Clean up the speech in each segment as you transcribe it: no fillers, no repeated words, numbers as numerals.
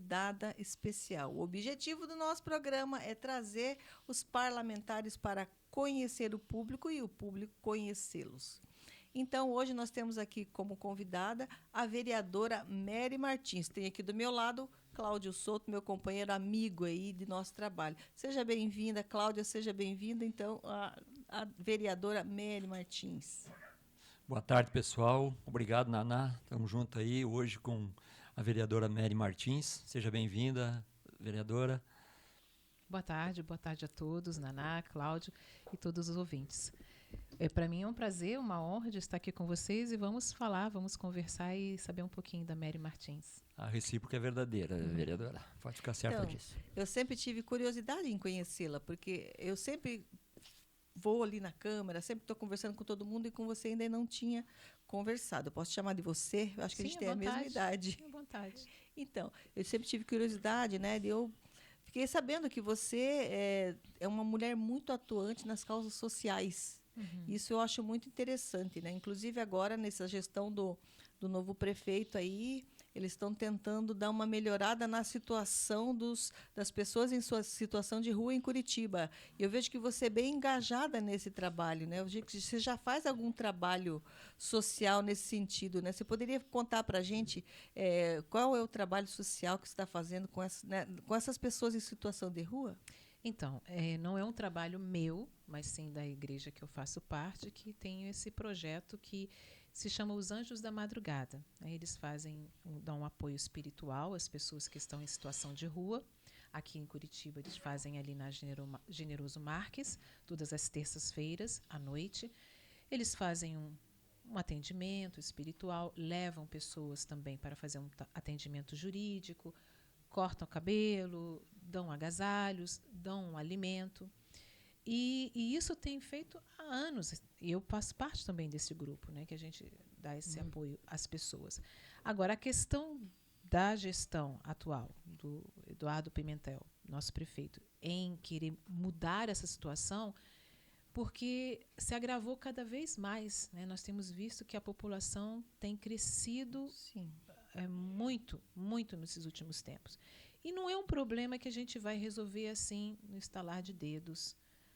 convidada especial. O objetivo do nosso programa é trazer os parlamentares para conhecer o público e o público conhecê-los. Então, hoje nós temos aqui como convidada a vereadora Mary Martins. Tem aqui do meu lado Cláudio Souto, meu companheiro amigo aí de nosso trabalho. Seja bem-vinda, Cláudia, seja bem-vinda, então, a vereadora Mary Martins. Boa tarde, pessoal. Obrigado, Naná. Estamos juntos aí hoje com a vereadora Mary Martins. Seja bem-vinda, vereadora. Boa tarde a todos, Naná, Cláudio e todos os ouvintes. Para mim é um prazer, uma honra de estar aqui com vocês e vamos falar, vamos conversar e saber um pouquinho da Mary Martins. A recíproca é verdadeira, vereadora. Pode ficar certa disso. Eu sempre tive curiosidade em conhecê-la, porque eu sempre vou ali na Câmara, sempre estou conversando com todo mundo e com você ainda não tinha conversado. Eu posso te chamar de você? Eu acho que a gente tem a mesma idade. À vontade. Então, eu sempre tive curiosidade, né? Eu fiquei sabendo que você é uma mulher muito atuante nas causas sociais. Isso eu acho muito interessante, né? Inclusive agora, nessa gestão do novo prefeito aí, eles estão tentando dar uma melhorada na situação das pessoas em sua situação de rua em Curitiba. E eu vejo que você é bem engajada nesse trabalho, né? Eu vejo que você já faz algum trabalho social nesse sentido, né? Você poderia contar para a gente qual é o trabalho social que você está fazendo com essas pessoas em situação de rua? Então, não é um trabalho meu, mas sim da igreja que eu faço parte, que tem esse projeto que se chama Os Anjos da Madrugada. Eles dão um apoio espiritual às pessoas que estão em situação de rua. Aqui em Curitiba, eles fazem ali na Generoso Marques, todas as terças-feiras, à noite. Eles fazem um atendimento espiritual, levam pessoas também para fazer um atendimento jurídico, cortam o cabelo, dão agasalhos, dão um alimento. E isso tem feito há anos. E eu faço parte também desse grupo, né, que a gente dá esse apoio às pessoas. Agora, a questão da gestão atual do Eduardo Pimentel, nosso prefeito, em querer mudar essa situação, porque se agravou cada vez mais, né? Nós temos visto que a população tem crescido muito, muito nesses últimos tempos. E não é um problema que a gente vai resolver assim no estalar de dedos.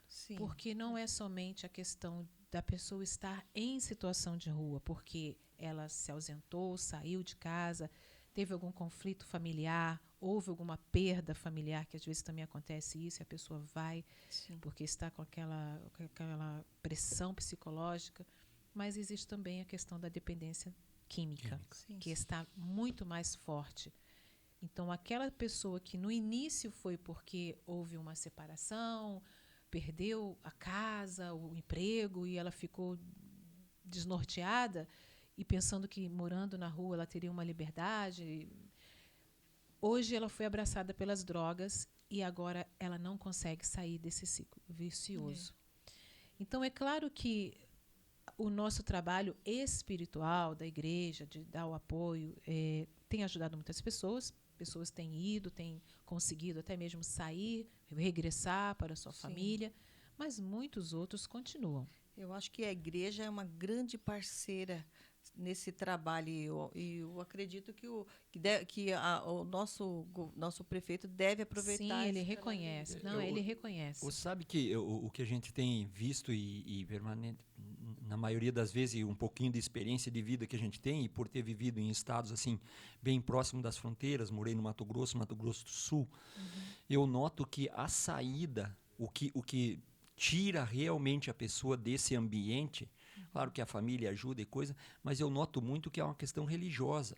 Sim. Porque não é somente a questão da pessoa estar em situação de rua, porque ela se ausentou, saiu de casa, teve algum conflito familiar, houve alguma perda familiar, que às vezes também acontece isso, e a pessoa vai, porque está com aquela pressão psicológica. Mas existe também a questão da dependência química, que está muito mais forte. Então, aquela pessoa que no início foi porque houve uma separação, perdeu a casa, o emprego, e ela ficou desnorteada e pensando que morando na rua ela teria uma liberdade. Hoje ela foi abraçada pelas drogas e agora ela não consegue sair desse ciclo vicioso. Então, é claro que o nosso trabalho espiritual da igreja, de dar o apoio, tem ajudado muitas pessoas. Pessoas têm ido, têm conseguido até mesmo sair, regressar para a sua família, mas muitos outros continuam. Eu acho que a igreja é uma grande parceira nesse trabalho e eu acredito que o nosso prefeito deve aproveitar. Sim, ele reconhece. Ele reconhece. Você sabe que o que a gente tem visto e permanente, na maioria das vezes, um pouquinho de experiência de vida que a gente tem, e por ter vivido em estados assim bem próximo das fronteiras, morei no Mato Grosso do Sul, eu noto que a saída, o que tira realmente a pessoa desse ambiente. Claro que a família ajuda e coisa, mas eu noto muito que é uma questão religiosa.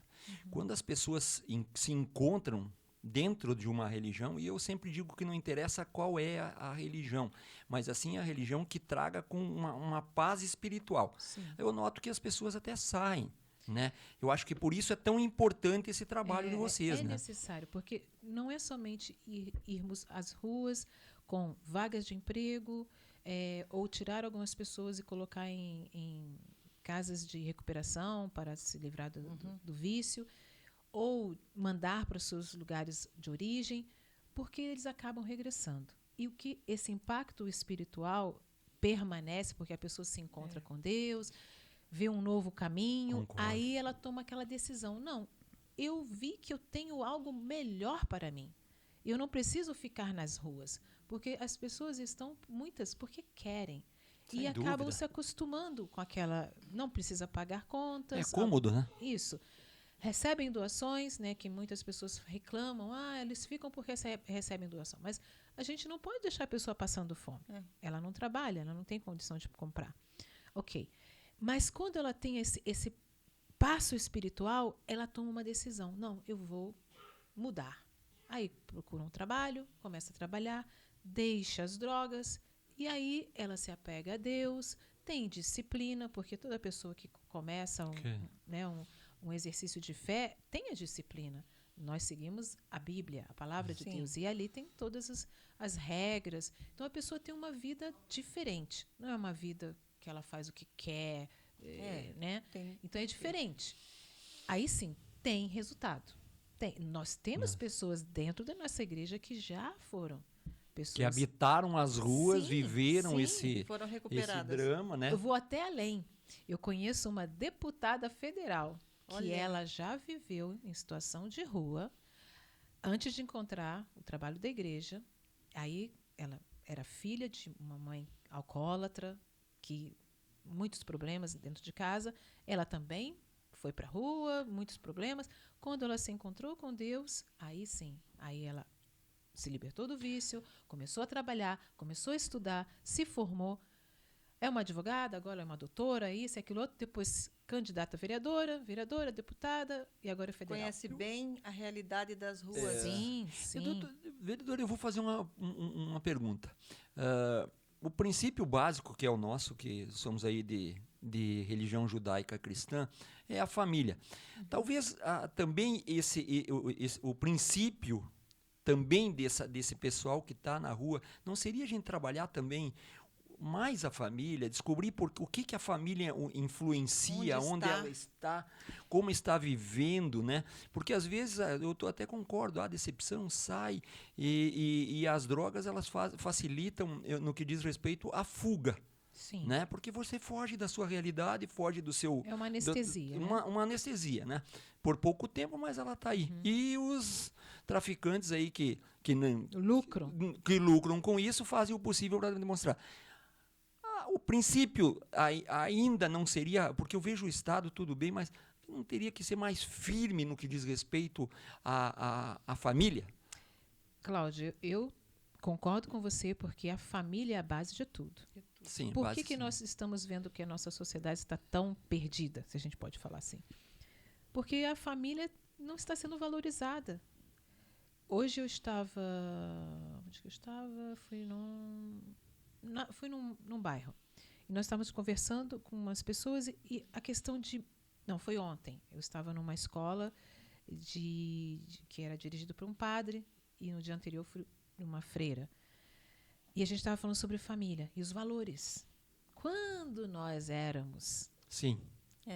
Quando as pessoas se encontram dentro de uma religião, e eu sempre digo que não interessa qual é a religião, mas assim a religião que traga com uma paz espiritual. Eu noto que as pessoas até saem. Né? Eu acho que por isso é tão importante esse trabalho de vocês. É necessário, porque não é somente irmos às ruas com vagas de emprego, ou tirar algumas pessoas e colocar em casas de recuperação para se livrar do vício, ou mandar para os seus lugares de origem, porque eles acabam regressando. E o que esse impacto espiritual permanece, porque a pessoa se encontra com Deus, vê um novo caminho, aí ela toma aquela decisão. Não, eu vi que eu tenho algo melhor para mim. Eu não preciso ficar nas ruas, porque as pessoas estão, muitas, porque querem. Sem e acabam dúvida. se acostumando com aquela... Não precisa pagar contas. É cômodo, né? Isso. Recebem doações, né, que muitas pessoas reclamam. Eles ficam porque recebem doação. Mas a gente não pode deixar a pessoa passando fome. Ela não trabalha, ela não tem condição de comprar. Ok. Mas quando ela tem esse passo espiritual, ela toma uma decisão. Não, eu vou mudar. Aí procura um trabalho, começa a trabalhar, deixa as drogas, e aí ela se apega a Deus, tem disciplina, porque toda pessoa que começa um exercício de fé tem a disciplina. Nós seguimos a Bíblia, a palavra de Deus, e ali tem todas as regras. Então a pessoa tem uma vida diferente. Não é uma vida que ela faz o que quer, né? Então é diferente. Aí sim, tem resultado. Nós temos pessoas dentro da nossa igreja que já foram. Pessoas que habitaram as ruas, viveram foram esse recuperadas. drama, né? Eu vou até além. Eu conheço uma deputada federal que Olha. ela já viveu em situação de rua antes de encontrar o trabalho da igreja. Aí ela era filha de uma mãe alcoólatra, que muitos problemas dentro de casa. Ela também foi para a rua, muitos problemas. Quando ela se encontrou com Deus, aí sim, aí ela se libertou do vício, começou a trabalhar, começou a estudar, se formou. É uma advogada, agora é uma doutora, isso e aquilo outro, depois candidata a vereadora, deputada e agora é federal. Conhece bem a realidade das ruas. Sim, sim. Vereador, eu vou fazer uma pergunta. O princípio básico que é o nosso, que somos aí de religião judaica cristã, é a família. Talvez também o princípio também desse pessoal que está na rua, não seria a gente trabalhar também mais a família, descobrir o que a família influencia, onde ela está, como está vivendo, né? Porque às vezes, eu até concordo, a decepção sai e as drogas elas facilitam no que diz respeito à fuga. Sim. Né? Porque você foge da sua realidade, foge do seu... É uma anestesia. Uma anestesia, né? Por pouco tempo, mas ela está aí. E os traficantes aí que lucram com isso fazem o possível para demonstrar. O princípio ainda não seria... Porque eu vejo o Estado tudo bem, mas não teria que ser mais firme no que diz respeito à família? Cláudio, eu concordo com você, porque a família é a base de tudo. Sim, Por que nós estamos vendo que a nossa sociedade está tão perdida, se a gente pode falar assim? Porque a família não está sendo valorizada. Hoje eu estava... Onde que eu estava? Fui num bairro. E nós estávamos conversando com umas pessoas e a questão de... Não, foi ontem. Eu estava numa escola que era dirigido por um padre e no dia anterior fui numa freira. E a gente estava falando sobre família e os valores. Quando nós éramos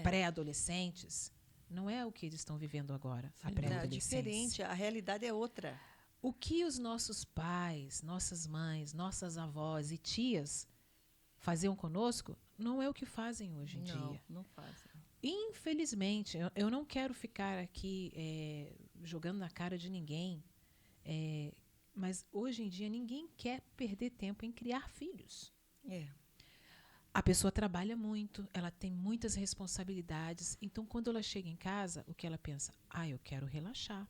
pré-adolescentes, não é o que eles estão vivendo agora, a pré-adolescência. É diferente, a realidade é outra. O que os nossos pais, nossas mães, nossas avós e tias faziam conosco não é o que fazem hoje em dia. Não fazem. Infelizmente, eu não quero ficar aqui jogando na cara de ninguém, mas hoje em dia ninguém quer perder tempo em criar filhos. A pessoa trabalha muito, ela tem muitas responsabilidades. Então, quando ela chega em casa, o que ela pensa? Eu quero relaxar.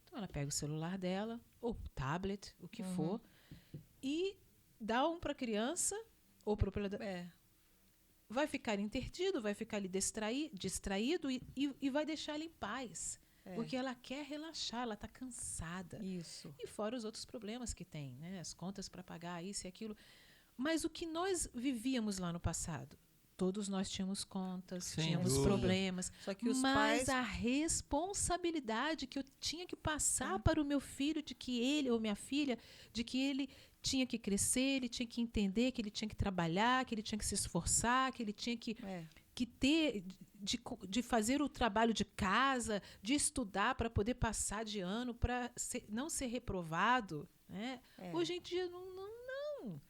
Então, ela pega o celular dela, ou tablet, o que for, e dá um para a criança, ou para o... Vai ficar intertido, vai ficar ali distraído e vai deixar ela em paz. Porque ela quer relaxar, ela está cansada. Isso. E fora os outros problemas que tem, né? As contas para pagar, isso e aquilo. Mas o que nós vivíamos lá no passado? Todos nós tínhamos contas, tínhamos problemas. Só que os pais... a responsabilidade que eu tinha que passar para o meu filho, de que ele, ou minha filha, de que ele tinha que crescer, ele tinha que entender, que ele tinha que trabalhar, que ele tinha que se esforçar, que ele tinha que ter... De fazer o trabalho de casa, de estudar para poder passar de ano, para não ser reprovado. Né? Hoje em dia, não.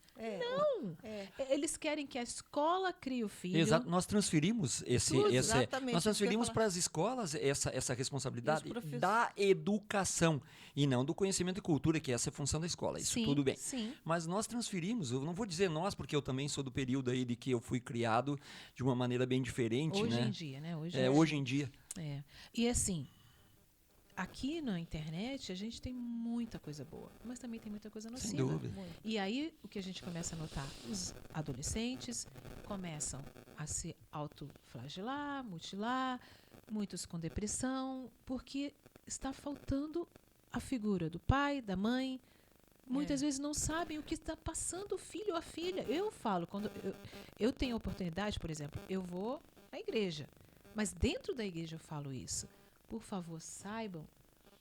Eles querem que a escola crie o filho. Exato. Nós transferimos Exatamente, nós transferimos isso que eu ia para as escolas essa responsabilidade E os professores. da educação e não do conhecimento e cultura, que essa é a função da escola. Isso Sim, tudo bem. sim. Mas nós transferimos, eu não vou dizer nós, porque eu também sou do período aí de que eu fui criado de uma maneira bem diferente, Hoje né? em dia, né? Hoje em dia. É. E assim, aqui na internet a gente tem muita coisa boa, mas também tem muita coisa nociva. Sem dúvida. E aí o que a gente começa a notar? Os adolescentes começam a se autoflagelar, mutilar, muitos com depressão, porque está faltando a figura do pai, da mãe. Muitas vezes não sabem o que está passando o filho ou a filha. Eu falo, quando eu tenho oportunidade, por exemplo, eu vou à igreja, mas dentro da igreja eu falo isso. Por favor, saibam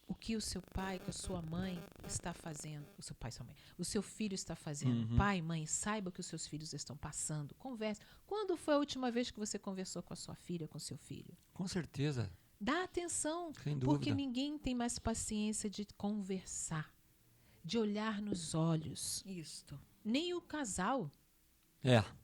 o que o seu pai, que a sua mãe está fazendo. O seu pai, sua mãe. O seu filho está fazendo. Pai, mãe, saiba o que os seus filhos estão passando. Converse. Quando foi a última vez que você conversou com a sua filha, com o seu filho? Com certeza. Dá atenção. Sem dúvida. Porque ninguém tem mais paciência de conversar, de olhar nos olhos. Isto. Nem o casal.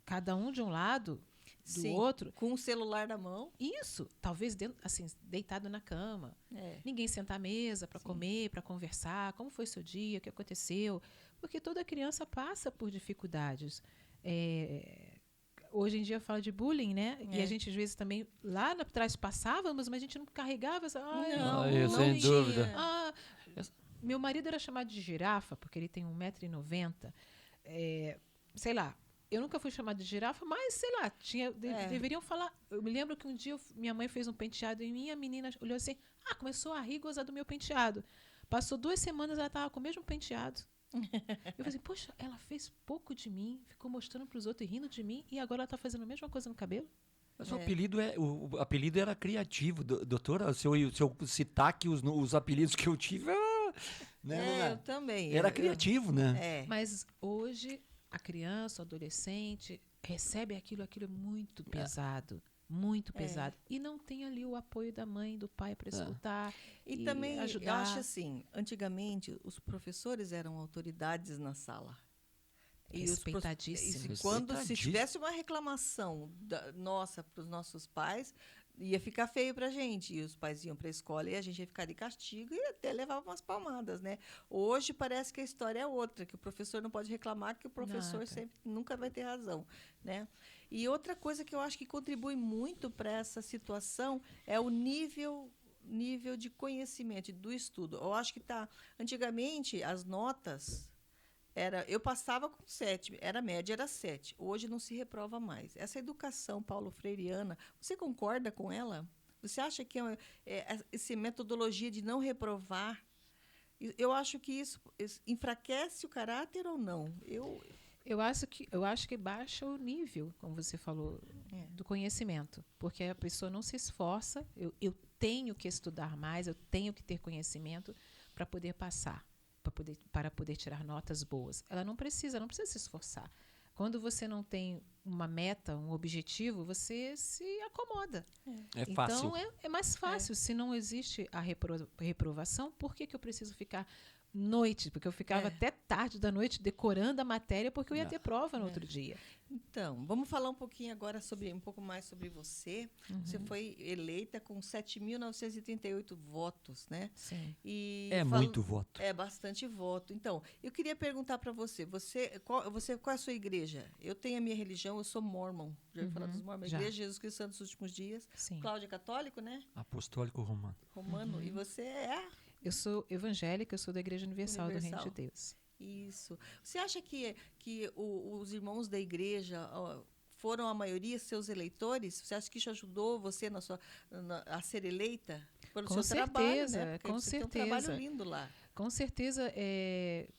Cada um de um lado, do Sim, outro. com o celular na mão. Isso, talvez assim, deitado na cama. Ninguém senta à mesa para comer, para conversar. Como foi seu dia? O que aconteceu? Porque toda criança passa por dificuldades. Hoje em dia fala de bullying, né? E a gente às vezes também lá atrás passávamos, mas a gente não carregava. Sem dúvida. Meu marido era chamado de girafa porque ele tem 1,90 m. Sei lá. Eu nunca fui chamada de girafa, mas, sei lá, deveriam falar. Eu me lembro que um dia minha mãe fez um penteado em mim e a menina olhou assim, começou a rir e gozar do meu penteado. Passou 2 semanas, ela estava com o mesmo penteado. Eu falei assim, poxa, ela fez pouco de mim, ficou mostrando para os outros e rindo de mim, e agora ela está fazendo a mesma coisa no cabelo? Mas o apelido era criativo, doutora. Se eu citar aqui os apelidos que eu tive, Eu também. Era criativo, né? Mas hoje a criança, o adolescente, recebe aquilo é muito pesado. Muito pesado. E não tem ali o apoio da mãe, do pai para escutar e também ajudar. Eu acho assim, antigamente os professores eram autoridades na sala. Respeitadíssimos. Quando se tivesse uma reclamação nossa para os nossos pais, ia ficar feio para a gente. E os pais iam para a escola e a gente ia ficar de castigo e até levava umas palmadas, né? Hoje parece que a história é outra, que o professor não pode reclamar, que o professor nunca vai ter razão, né? E outra coisa que eu acho que contribui muito para essa situação é o nível de conhecimento, do estudo. Eu acho que antigamente as notas eu passava com 7, a média era 7. Hoje não se reprova mais. Essa educação Paulo Freireana, você concorda com ela? Você acha que essa metodologia de não reprovar, eu acho que isso enfraquece o caráter ou não? Eu acho que baixa o nível, como você falou, do conhecimento. Porque a pessoa não se esforça. Eu tenho que estudar mais, eu tenho que ter conhecimento para poder passar. Para poder tirar notas boas. Ela não precisa se esforçar. Quando você não tem uma meta, um objetivo, você se acomoda. É fácil. Então, é mais fácil. Se não existe a reprovação, por que eu preciso ficar noite? Porque eu ficava até tarde da noite decorando a matéria, porque eu ia ter prova no outro dia. Então, vamos falar um pouquinho agora um pouco mais sobre você. Você foi eleita com 7.938 votos, né? Sim. Muito voto. É bastante voto. Então, eu queria perguntar para você, qual é a sua igreja? Eu tenho a minha religião, eu sou mormon. Já ouviu falar dos mormons? Igreja de Jesus Cristo dos Últimos Dias. Sim. Cláudio é católico, né? Apostólico romano. E você é? Eu sou evangélica, eu sou da Igreja Universal do Reino de Deus. Isso. Você acha que os irmãos da igreja foram a maioria seus eleitores? Você acha que isso ajudou você a ser eleita? Pelo com seu certeza, trabalho, né? Com você certeza. Tem um trabalho lindo lá. Com certeza, é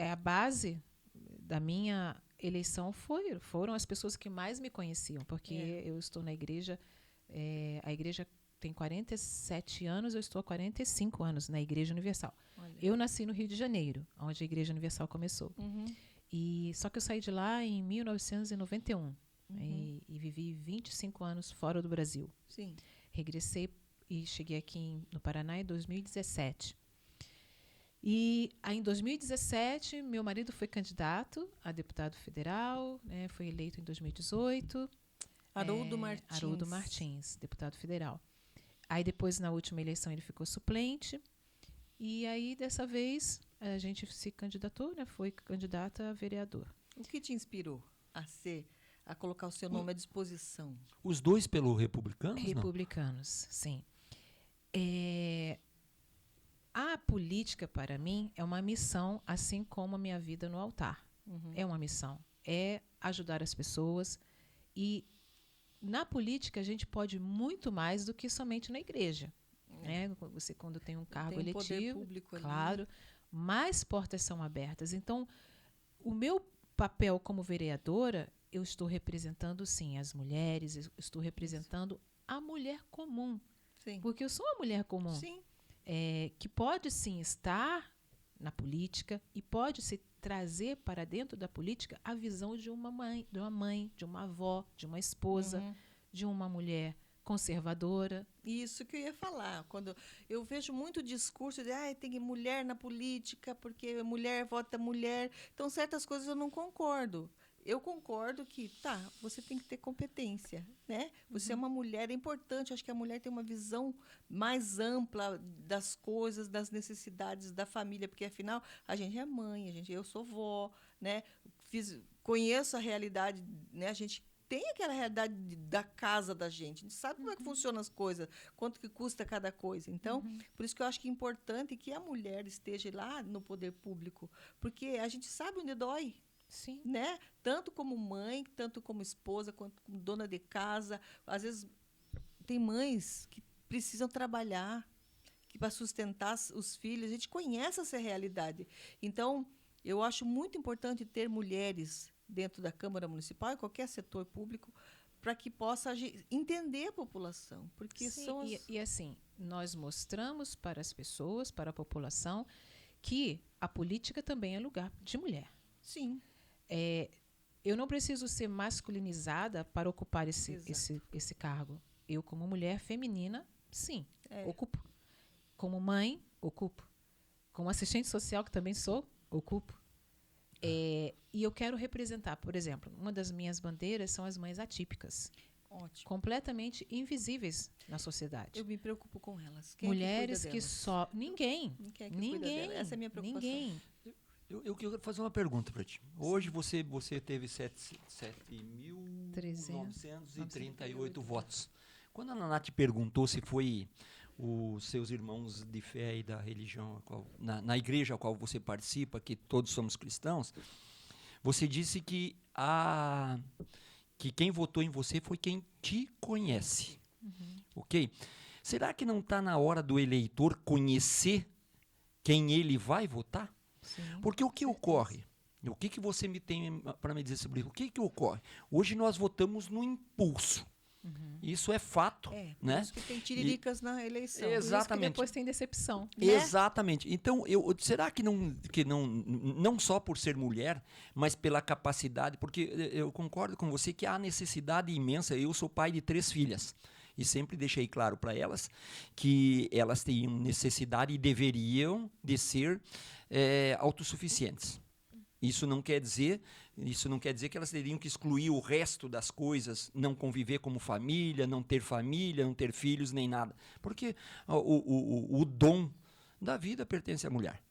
a base da minha eleição foram as pessoas que mais me conheciam, porque eu estou na igreja, a igreja tem 47 anos, eu estou há 45 anos na Igreja Universal. Olha. Eu nasci no Rio de Janeiro, onde a Igreja Universal começou. Só que eu saí de lá em 1991 e vivi 25 anos fora do Brasil. Sim. Regressei e cheguei aqui no Paraná em 2017. E aí, em 2017, meu marido foi candidato a deputado federal, né, foi eleito em 2018. Haroldo Martins. Haroldo Martins, deputado federal. Aí depois, na última eleição, ele ficou suplente. E aí, dessa vez, a gente se candidatou, né, foi candidata a vereador. O que te inspirou a colocar o seu nome à disposição? Os dois pelo Republicanos, não? Republicanos, sim. A política, para mim, é uma missão, assim como a minha vida no altar. É uma missão. É ajudar as pessoas. E na política, a gente pode muito mais do que somente na igreja. Né? Você, quando tem um cargo tem eletivo, poder público ali. claro, mais portas são abertas. Então, o meu papel como vereadora, eu estou representando, sim, as mulheres, eu estou representando a mulher comum. Sim. Porque eu sou uma mulher comum. Sim. Que pode, sim, estar na política e pode se trazer para dentro da política a visão de uma mãe, de uma avó, de uma esposa, de uma mulher conservadora. Isso que eu ia falar. Quando eu vejo muito discurso de tem mulher na política, porque mulher vota mulher. Então, certas coisas eu não concordo. Eu concordo que, você tem que ter competência, né? Você é uma mulher, é importante. Acho que a mulher tem uma visão mais ampla das coisas, das necessidades da família, porque, afinal, a gente é mãe, eu sou vó, né? Conheço a realidade, né? A gente tem aquela realidade da casa da gente. A gente sabe como é que funcionam as coisas, quanto que custa cada coisa. Então, por isso que eu acho que é importante que a mulher esteja lá no poder público, porque a gente sabe onde dói. Sim. Né? Tanto como mãe, tanto como esposa, quanto como dona de casa. Às vezes, tem mães que precisam trabalhar para sustentar os filhos. A gente conhece essa realidade. Então, eu acho muito importante ter mulheres dentro da Câmara Municipal e qualquer setor público para que possa entender a população. Porque sim, e assim, nós mostramos para as pessoas, para a população, que a política também é lugar de mulher. Sim. Eu não preciso ser masculinizada para ocupar esse cargo. Eu, como mulher feminina, sim, ocupo. Como mãe, ocupo. Como assistente social, que também sou, ocupo. E eu quero representar, por exemplo, uma das minhas bandeiras são as mães atípicas. Ótimo. Completamente invisíveis na sociedade. Eu me preocupo com elas. Quem mulheres que só... Ninguém. Ninguém. Essa é a minha preocupação. Ninguém. Eu quero fazer uma pergunta para ti. Hoje você teve 7.938 votos. Quando a Naná te perguntou se foi os seus irmãos de fé e da religião, na igreja a qual você participa, que todos somos cristãos, você disse que quem votou em você foi quem te conhece. Ok? Será que não está na hora do eleitor conhecer quem ele vai votar? Sim, porque o que ocorre? O que você me tem para me dizer sobre isso? O que ocorre? Hoje nós votamos no impulso. Isso é fato. Né? Isso que tem tiriricas na eleição. Exatamente. Que depois tem decepção. Né? Exatamente. Então, será que não só por ser mulher, mas pela capacidade, porque eu concordo com você que há necessidade imensa. Eu sou pai de 3 filhas. E sempre deixei claro para elas que elas teriam necessidade e deveriam de ser autossuficientes. Isso não quer dizer que elas teriam que excluir o resto das coisas, não conviver como família, não ter filhos, nem nada. Porque o dom da vida pertence à mulher.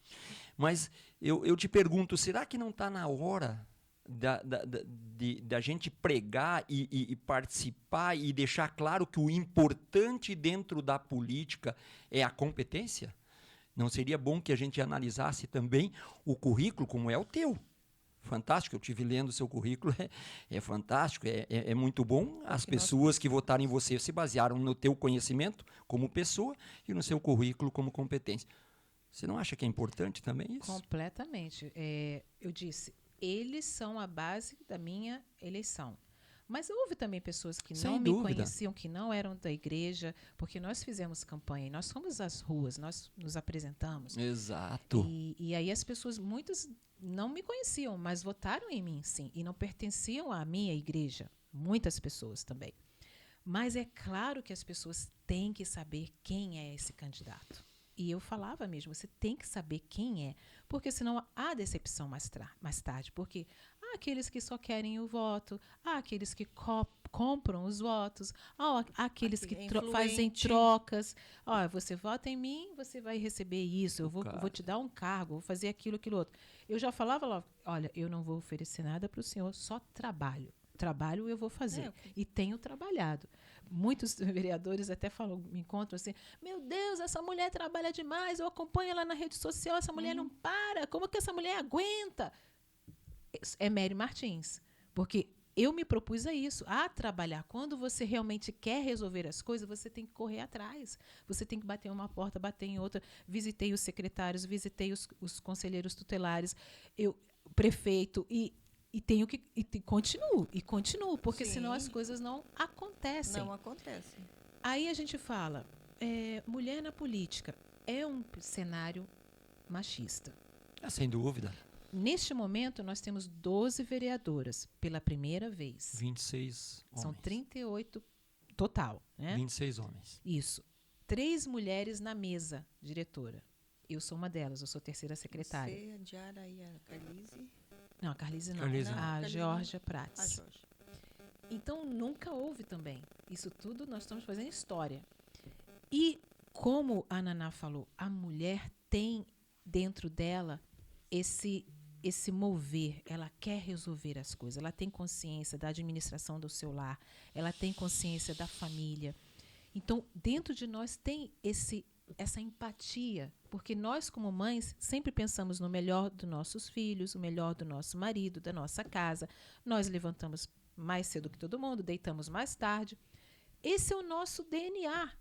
Mas eu te pergunto, será que não está na hora da gente pregar e participar e deixar claro que o importante dentro da política é a competência? Não seria bom que a gente analisasse também o currículo como é o teu? Fantástico, eu estive lendo o seu currículo, é fantástico, é muito bom. As pessoas que votaram em você se basearam no teu conhecimento como pessoa e no seu currículo como competência. Você não acha que é importante também isso? Completamente. Eu disse, eles são a base da minha eleição. Mas houve também pessoas que não me conheciam, que não eram da igreja, porque nós fizemos campanha, nós fomos às ruas, nós nos apresentamos. Exato. E aí as pessoas, muitas não me conheciam, mas votaram em mim, sim, e não pertenciam à minha igreja. Muitas pessoas também. Mas é claro que as pessoas têm que saber quem é esse candidato. E eu falava mesmo, você tem que saber quem é, porque senão há decepção mais tarde, porque há aqueles que só querem o voto, há aqueles que compram os votos, há aqueles que fazem trocas. Ó, você vota em mim, você vai receber isso, eu vou te dar um cargo, vou fazer aquilo outro. Eu já falava logo, olha, eu não vou oferecer nada para o senhor, só trabalho. Trabalho eu vou fazer. E tenho trabalhado. Muitos vereadores até me encontram assim, meu Deus, essa mulher trabalha demais, eu acompanho ela na rede social, essa mulher não para, como que essa mulher aguenta? É Mary Martins, porque eu me propus a isso, a trabalhar. Quando você realmente quer resolver as coisas, você tem que correr atrás. Você tem que bater em uma porta, bater em outra. Visitei os secretários, visitei os conselheiros tutelares, o prefeito, e continuo, porque senão as coisas não acontecem. Não acontecem. Aí a gente fala, mulher na política é um cenário machista. Sem dúvida. Neste momento, nós temos 12 vereadoras pela primeira vez. 26 homens. São 38 total, né? 26 homens. Isso. 3 mulheres na mesa diretora. Eu sou uma delas, eu sou terceira secretária. Você, a Diara e a Carlise? Não, a Carlise não. Carlise não. A Georgia Prates. A Jorge. Então, nunca houve também. Isso tudo nós estamos fazendo história. E, como a Naná falou, a mulher tem dentro dela esse mover, ela quer resolver as coisas, ela tem consciência da administração do seu lar, ela tem consciência da família. Então, dentro de nós tem essa empatia, porque nós, como mães, sempre pensamos no melhor dos nossos filhos, o melhor do nosso marido, da nossa casa. Nós levantamos mais cedo que todo mundo, deitamos mais tarde. Esse é o nosso DNA.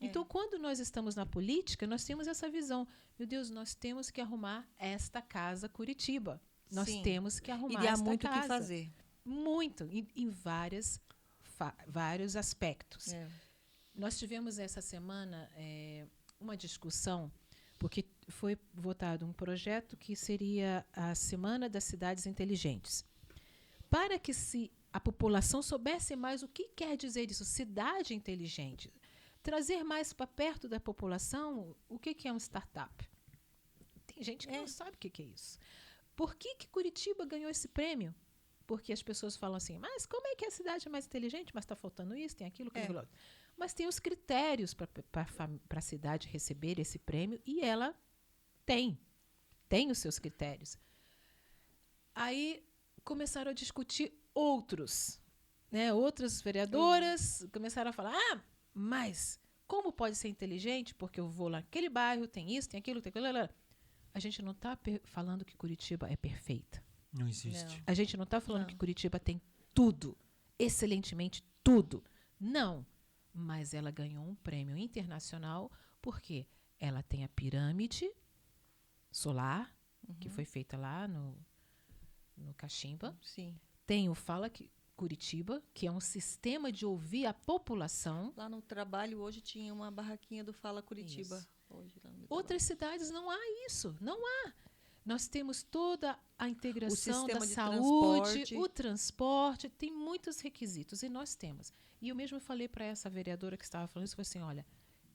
Então, quando nós estamos na política, nós temos essa visão. Meu Deus, nós temos que arrumar esta casa Curitiba. Nós temos que arrumar esta casa. E há muito o que fazer. Muito, em vários aspectos. Nós tivemos essa semana uma discussão, porque foi votado um projeto que seria a Semana das Cidades Inteligentes. Para que a população soubesse mais o que quer dizer isso, cidade inteligente, trazer mais para perto da população o que é um startup. Tem gente que não sabe o que é isso. Por que Curitiba ganhou esse prêmio? Porque as pessoas falam assim, mas como é que a cidade é mais inteligente? Mas está faltando isso, tem aquilo, aquilo outro. Mas tem os critérios para a cidade receber esse prêmio e ela tem os seus critérios. Aí começaram a discutir outras vereadoras começaram a falar, mas como pode ser inteligente? Porque eu vou lá naquele bairro, tem isso, tem aquilo, tem aquilo. A gente não está falando que Curitiba é perfeita. Não existe. Não. A gente não está falando que Curitiba tem tudo, excelentemente tudo. Não. Mas ela ganhou um prêmio internacional porque ela tem a pirâmide solar, que foi feita lá no Caximba. Sim. Tem o Fala Curitiba, que é um sistema de ouvir a população. Lá no trabalho hoje tinha uma barraquinha do Fala Curitiba. Hoje, lá no Outras cidades não há isso, não há. Nós temos toda a integração da saúde, o transporte, tem muitos requisitos e nós temos. E eu mesmo falei para essa vereadora que estava falando isso, assim, olha,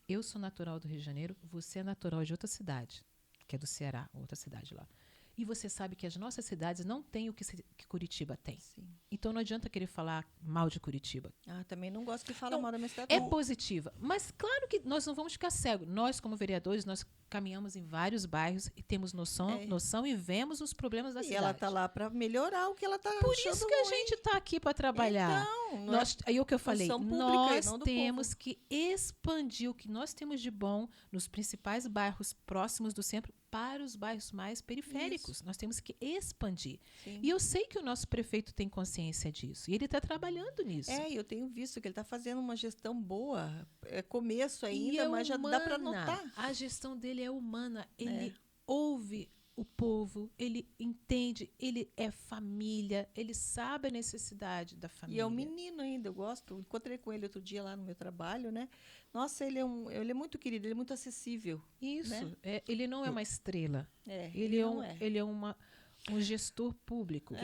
eu sou natural do Rio de Janeiro, você é natural de outra cidade, que é do Ceará, outra cidade lá. E você sabe que as nossas cidades não têm o que Curitiba tem. Sim. Então não adianta querer falar mal de Curitiba. Também não gosto que fala mal da minha cidade. É positiva. Mas claro que nós não vamos ficar cegos. Nós, como vereadores, nós caminhamos em vários bairros e temos noção e vemos os problemas da cidade. E ela está lá para melhorar o que ela está achando Por isso que a gente está aqui para trabalhar. Então, aí o que eu falei, nós temos que expandir o que nós temos de bom nos principais bairros próximos do centro para os bairros mais periféricos. Isso. Nós temos que expandir. Sim. E eu sei que o nosso prefeito tem consciência disso. E ele está trabalhando nisso. Eu tenho visto que ele está fazendo uma gestão boa. É começo ainda, mas já dá para notar. A gestão dele é humana. Ele ouve o povo, ele entende, ele é família, ele sabe a necessidade da família. E é um menino ainda, eu gosto. Encontrei com ele outro dia lá no meu trabalho, né? Nossa, ele é muito querido, ele é muito acessível. Isso. Né? Ele não é uma estrela. Ele é um gestor público.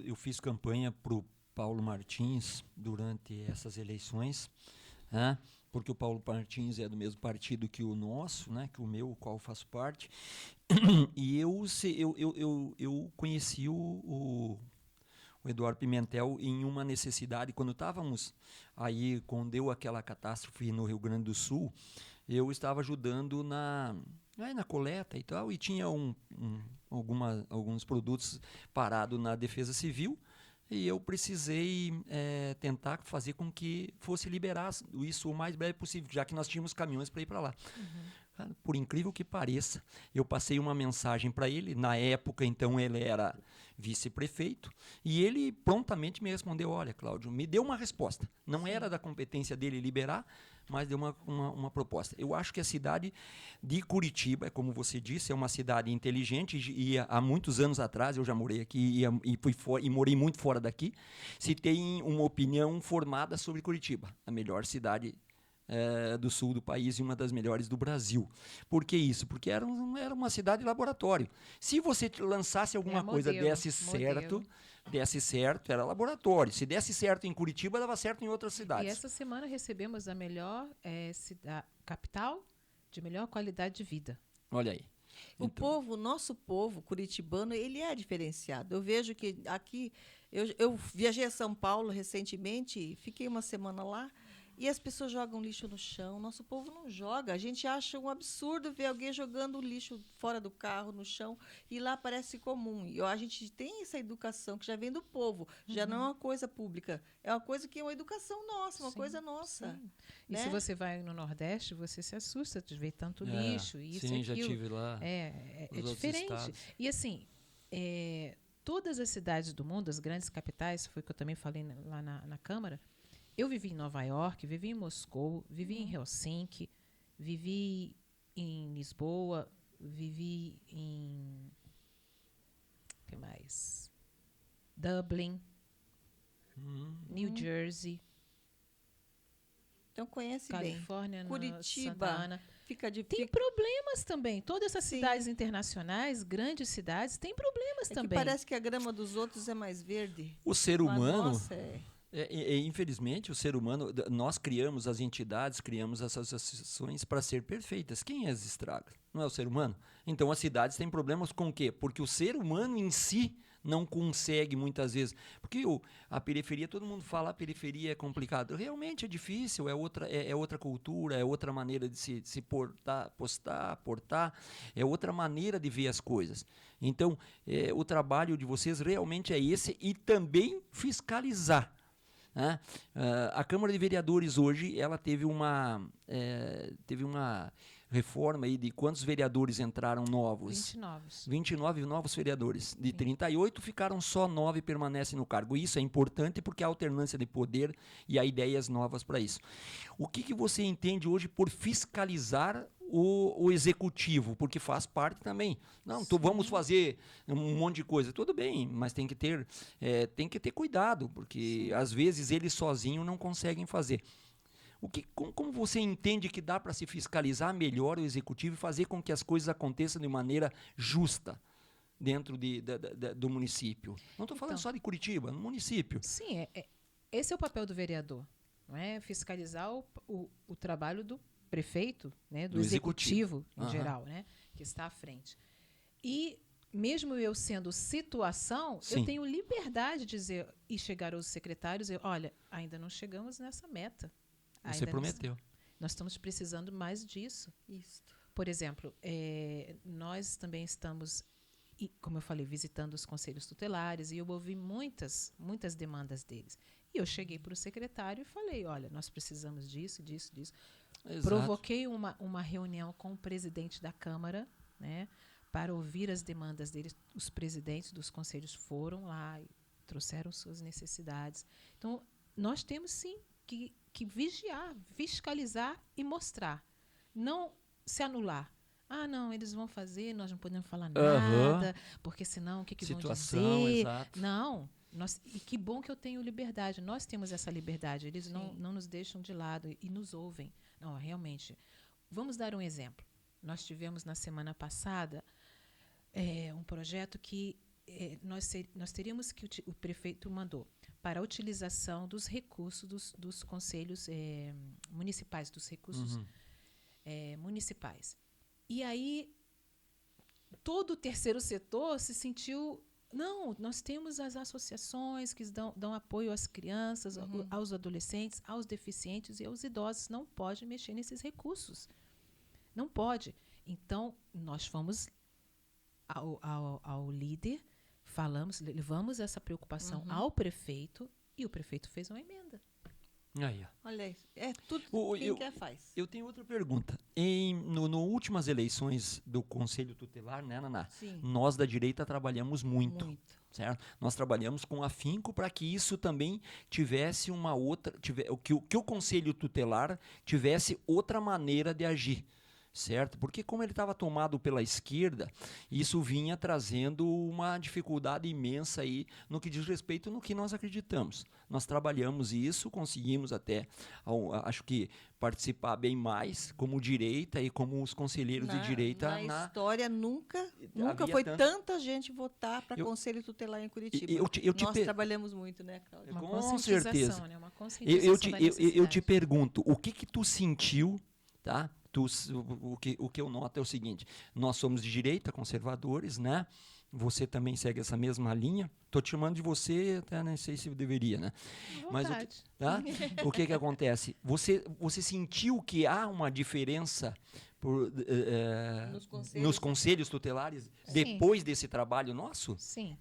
Eu fiz campanha para o Paulo Martins durante essas eleições, porque o Paulo Martins é do mesmo partido que o nosso, né, que o meu, o qual eu faço parte. E eu conheci o Eduardo Pimentel em uma necessidade. Quando estávamos aí, quando deu aquela catástrofe no Rio Grande do Sul, eu estava ajudando na coleta e tal, e tinha alguns produtos parados na Defesa Civil, e eu precisei tentar fazer com que fosse liberar isso o mais breve possível, já que nós tínhamos caminhões para ir para lá. Cara, por incrível que pareça, eu passei uma mensagem para ele. Na época, então, ele era vice-prefeito, e ele prontamente me respondeu: olha, Cláudio, me deu uma resposta. Não era da competência dele liberar, mas deu uma proposta. Eu acho que a cidade de Curitiba, é como você disse, é uma cidade inteligente, e há muitos anos atrás, eu já morei aqui e morei muito fora daqui, se tem uma opinião formada sobre Curitiba, a melhor cidade do sul do país e uma das melhores do Brasil. Por que isso? Porque era uma cidade laboratório. Se você lançasse alguma coisa desse certo, era laboratório. Se desse certo em Curitiba, dava certo em outras cidades. E essa semana recebemos a melhor capital de melhor qualidade de vida. Olha aí. O nosso povo curitibano, ele é diferenciado. Eu vejo que aqui, eu viajei a São Paulo recentemente, fiquei uma semana lá, e as pessoas jogam lixo no chão. Nosso povo não joga. A gente acha um absurdo ver alguém jogando lixo fora do carro, no chão, e lá parece comum. E a gente tem essa educação que já vem do povo, já não é uma coisa pública. É uma coisa que é uma educação nossa, uma coisa nossa. Sim. Né? E se você vai no Nordeste, você se assusta de ver tanto lixo. Isso sim, e já tive lá. É diferente. E assim, todas as cidades do mundo, as grandes capitais, foi o que eu também falei lá na Câmara. Eu vivi em Nova York, vivi em Moscou, vivi em Helsinki, vivi em Lisboa, vivi em... O que mais? Dublin, New Jersey, Então conhece Califórnia, bem. Curitiba, Santa Ana. Tem problemas também. Todas essas cidades internacionais, grandes cidades, têm problemas também. Que parece que a grama dos outros é mais verde. O ser humano... Nossa, infelizmente, o ser humano, nós criamos as entidades, criamos essas associações para ser perfeitas. Quem as estraga? Não é o ser humano? Então, as cidades têm problemas com o quê? Porque o ser humano em si não consegue, muitas vezes. Porque a periferia, todo mundo fala, a periferia é complicado. Realmente é difícil, é outra cultura, é outra maneira de se portar, é outra maneira de ver as coisas. Então, o trabalho de vocês realmente é esse, e também fiscalizar. A Câmara de Vereadores hoje ela teve uma reforma aí de quantos vereadores entraram novos? 29 novos vereadores. De 38 ficaram só 9 permanecem no cargo. Isso é importante porque há alternância de poder e há ideias novas para isso. O que você entende hoje por fiscalizar o executivo, porque faz parte também. Não, vamos fazer um monte de coisa. Tudo bem, mas tem que ter cuidado, porque às vezes eles sozinhos não conseguem fazer. Como você entende que dá para se fiscalizar melhor o executivo e fazer com que as coisas aconteçam de maneira justa dentro do município? Não estou falando só de Curitiba, no município. Sim, esse é o papel do vereador, não é? Fiscalizar o trabalho do prefeito, né, do executivo em geral, né, que está à frente. E mesmo eu sendo situação, eu tenho liberdade de dizer e chegar aos secretários e olha, ainda não chegamos nessa meta. Você prometeu. Nós estamos precisando mais disso. Isso. Por exemplo, nós também estamos, como eu falei, visitando os conselhos tutelares, e eu ouvi muitas demandas deles. E eu cheguei para o secretário e falei, olha, nós precisamos disso. Exato. Provoquei uma reunião com o presidente da Câmara, né, para ouvir as demandas deles. Os presidentes dos conselhos foram lá e trouxeram suas necessidades. Então, nós temos, sim, que vigiar, fiscalizar e mostrar. Não se anular. Não, eles vão fazer, nós não podemos falar nada, porque senão o que vão dizer? Exato. Não. E que bom que eu tenho liberdade. Nós temos essa liberdade. Eles não nos deixam de lado e nos ouvem. Não, realmente. Vamos dar um exemplo. Nós tivemos na semana passada um projeto que nós teríamos que o prefeito mandou para a utilização dos recursos dos conselhos municipais, dos recursos municipais. E aí todo o terceiro setor se sentiu, não, nós temos as associações que dão apoio às crianças, aos adolescentes, aos deficientes e aos idosos. Não pode mexer nesses recursos. Não pode. Então, nós fomos ao líder, levamos essa preocupação ao prefeito e o prefeito fez uma emenda. Aí, ó. Olha aí, tudo quem quer faz. Eu tenho outra pergunta. No últimas eleições do Conselho Tutelar, né, Naná? Sim. Nós da direita trabalhamos muito. Certo? Nós trabalhamos com afinco para que isso também tivesse uma outra... que o Conselho Tutelar tivesse outra maneira de agir. Certo? Porque como ele estava tomado pela esquerda, isso vinha trazendo uma dificuldade imensa aí no que diz respeito no que nós acreditamos. Nós trabalhamos isso, conseguimos até, acho que, participar bem mais como direita e como os conselheiros de direita. Na história nunca foi tanta gente votar para Conselho Tutelar em Curitiba. Nós trabalhamos muito, né, Cláudia? Com certeza. Né? Uma conscientização eu te pergunto, o que tu sentiu, tá? O que eu noto é o seguinte: nós somos de direita, conservadores, né? Você também segue essa mesma linha. Estou te chamando de você, até nem sei se eu deveria, né? Mas o que acontece? Você sentiu que há uma diferença nos conselhos tutelares depois desse trabalho nosso? Sim,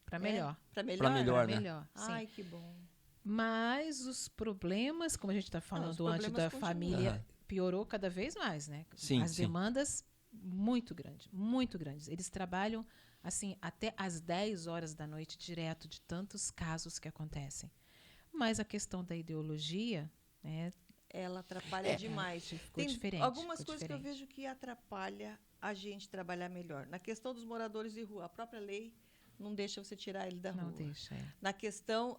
para melhor. Para melhor, né? Melhor, sim. Ai, que bom. Mas os problemas, como a gente está falando antes da família, piorou cada vez mais, né? Sim, as demandas muito grandes. Eles trabalham assim até às 10 horas da noite direto de tantos casos que acontecem. Mas a questão da ideologia, né, ela atrapalha demais. Tem diferente. Algumas coisas que eu vejo que atrapalha a gente trabalhar melhor. Na questão dos moradores de rua, a própria lei não deixa você tirar ele da rua. Não deixa. Na questão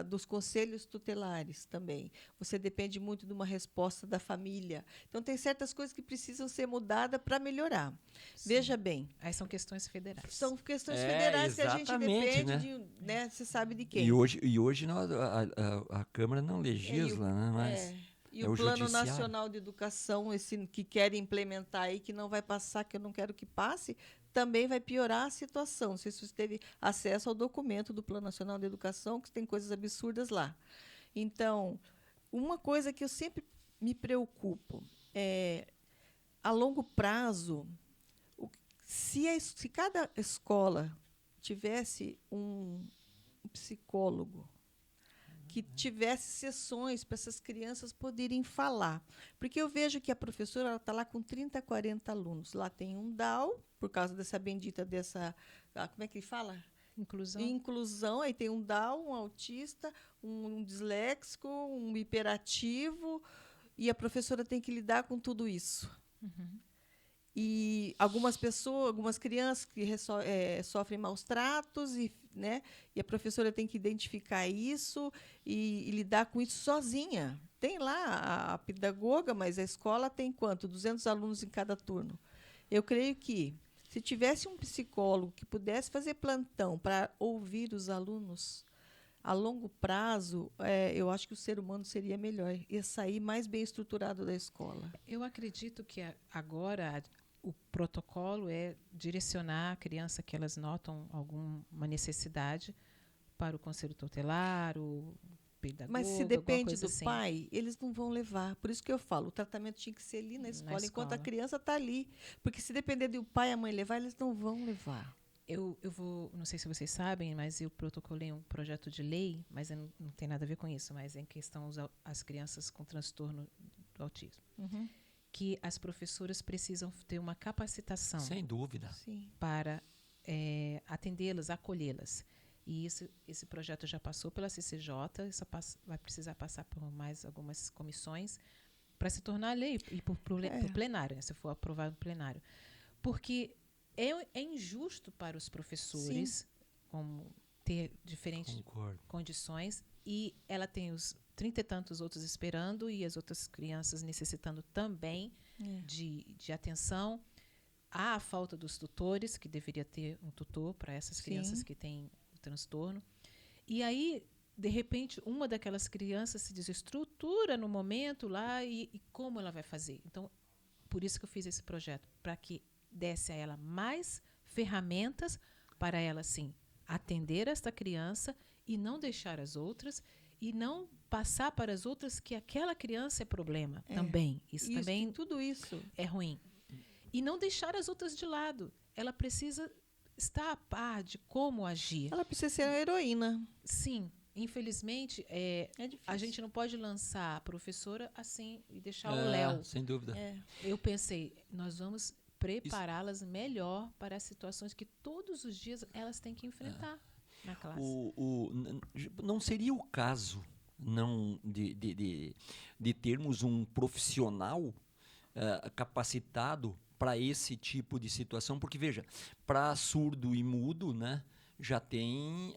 dos conselhos tutelares também. Você depende muito de uma resposta da família. Então, tem certas coisas que precisam ser mudadas para melhorar. Sim. Veja bem. Aí são questões federais. São questões federais que a gente depende, né? Você sabe de quem. E hoje a Câmara não legisla, né? Mas e o Plano Nacional de Educação, esse que querem implementar aí, que não vai passar, que eu não quero que passe, também vai piorar a situação. Não sei se você teve acesso ao documento do Plano Nacional de Educação, que tem coisas absurdas lá. Então, uma coisa que eu sempre me preocupo é, a longo prazo, se cada escola tivesse um psicólogo, que tivesse sessões para essas crianças poderem falar. Porque eu vejo que a professora está lá com 30, 40 alunos. Lá tem um DAO, por causa dessa bendita como é que fala? Inclusão. Aí tem um DAO, um autista, um disléxico, um hiperativo, e a professora tem que lidar com tudo isso. E algumas crianças que sofrem maus tratos, né? E a professora tem que identificar isso e lidar com isso sozinha. Tem lá a pedagoga, mas a escola tem quanto? 200 alunos em cada turno. Eu creio que, se tivesse um psicólogo que pudesse fazer plantão para ouvir os alunos, a longo prazo, eu acho que o ser humano seria melhor, ia sair mais bem estruturado da escola. Eu acredito que agora o protocolo é direcionar a criança que elas notam alguma necessidade para o conselho tutelar, o pedagogo. Mas se depende do pai, eles não vão levar. Por isso que eu falo, o tratamento tinha que ser ali na escola, enquanto a criança está ali. Porque se depender do pai e a mãe levar, eles não vão levar. Eu vou, não sei se vocês sabem, mas eu protocolei um projeto de lei, mas não tem nada a ver com isso, mas é em questão às crianças com transtorno do autismo. Que as professoras precisam ter uma capacitação. Sem dúvida. Para atendê-las, acolhê-las. E esse projeto já passou pela CCJ, vai precisar passar por mais algumas comissões para se tornar lei e por plenário, né, se for aprovado no plenário. Porque é injusto para os professores ter diferentes condições e ela tem os 30 e tantos outros esperando e as outras crianças necessitando também de atenção. há a falta dos tutores, que deveria ter um tutor para essas crianças que têm o transtorno. E aí, de repente, uma daquelas crianças se desestrutura no momento lá e como ela vai fazer? Então, por isso que eu fiz esse projeto, para que desse a ela mais ferramentas para ela, sim, atender esta criança e não deixar as outras e não passar para as outras que aquela criança é problema também. Isso também tudo isso é ruim. E não deixar as outras de lado. Ela precisa estar a par de como agir. Ela precisa ser a heroína. Sim. Infelizmente, difícil. a gente não pode lançar a professora assim e deixar o Léo. Sem dúvida. Eu pensei, nós vamos prepará-las melhor para as situações que todos os dias elas têm que enfrentar na classe. Não seria o caso de termos um profissional capacitado para esse tipo de situação? Porque, veja, para surdo e mudo, né? Já tem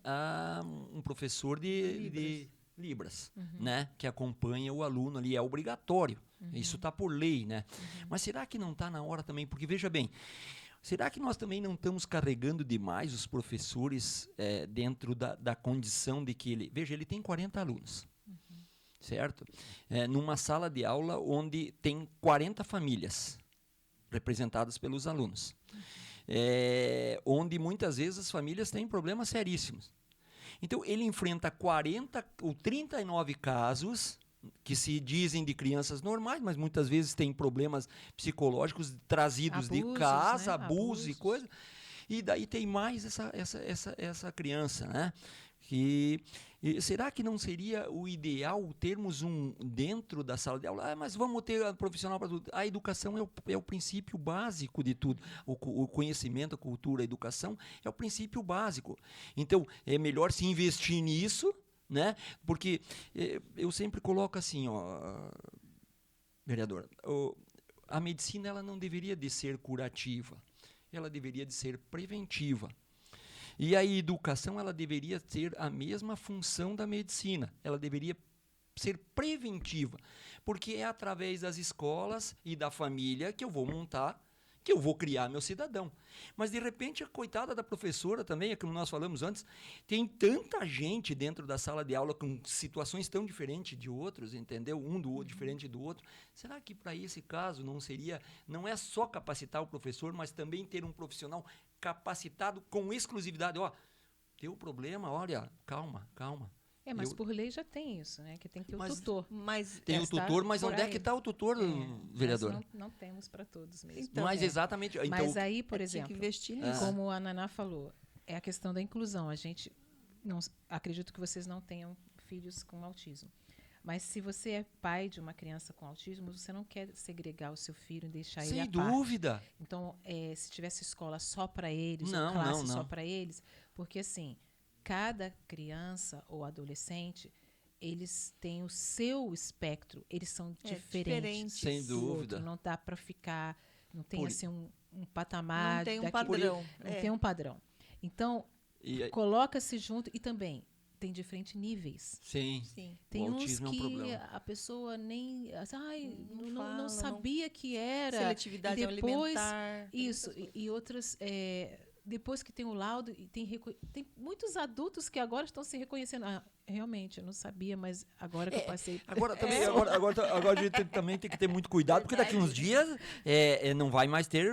um professor de Libras, né, que acompanha o aluno ali, é obrigatório. Isso está por lei, né? Mas será que não está na hora também? Porque, veja bem, será que nós também não estamos carregando demais os professores dentro da condição de que ele... Veja, ele tem 40 alunos, certo? Numa sala de aula onde tem 40 famílias representadas pelos alunos. Onde muitas vezes as famílias têm problemas seríssimos. Então, ele enfrenta 40 ou 39 casos que se dizem de crianças normais, mas muitas vezes têm problemas psicológicos trazidos Abusos, de casa, né? abusos e coisa. E daí tem mais essa criança, né? Será que não seria o ideal termos dentro da sala de aula? Mas vamos ter profissional para tudo. A educação é o princípio básico de tudo. O conhecimento, a cultura, a educação é o princípio básico. Então, é melhor se investir nisso, né? Porque eu sempre coloco assim, vereador, a medicina ela não deveria de ser curativa, ela deveria de ser preventiva. E a educação ela deveria ter a mesma função da medicina. Ela deveria ser preventiva, porque é através das escolas e da família que eu vou montar, que eu vou criar meu cidadão. Mas, de repente, a coitada da professora também, como nós falamos antes, tem tanta gente dentro da sala de aula com situações tão diferentes de outros, entendeu? Um do outro, diferente do outro. Será que, para esse caso, não é só capacitar o professor, mas também ter um profissional capacitado com exclusividade? Teu problema, olha, calma. Mas por lei já tem isso, né? Que tem que ter o tutor. Tem o tutor, mas onde é que está o tutor, vereador? Nós não temos para todos mesmo. Então, mas exatamente. Então, mas aí, por exemplo, que investir nisso. Como a Naná falou, é a questão da inclusão. A gente acredito que vocês não tenham filhos com autismo. Mas se você é pai de uma criança com autismo, você não quer segregar o seu filho e deixar ele à parte. Sem dúvida. Então, se tivesse escola só para eles, não, ou classe não. só para eles, porque assim, cada criança ou adolescente, eles têm o seu espectro, eles são diferentes. Sem dúvida. Não dá para ficar, não tem assim um patamar. Não tem um padrão. Não tem um padrão. Então, coloca-se junto e também tem diferentes níveis. Sim. Tem uns que a pessoa nem não sabia que era. Seletividade alimentar. Isso. E outras... depois que tem o laudo, tem muitos adultos que agora estão se reconhecendo. Realmente, eu não sabia, mas agora que eu passei... Agora a gente também tem que ter muito cuidado, porque daqui uns dias não vai mais ter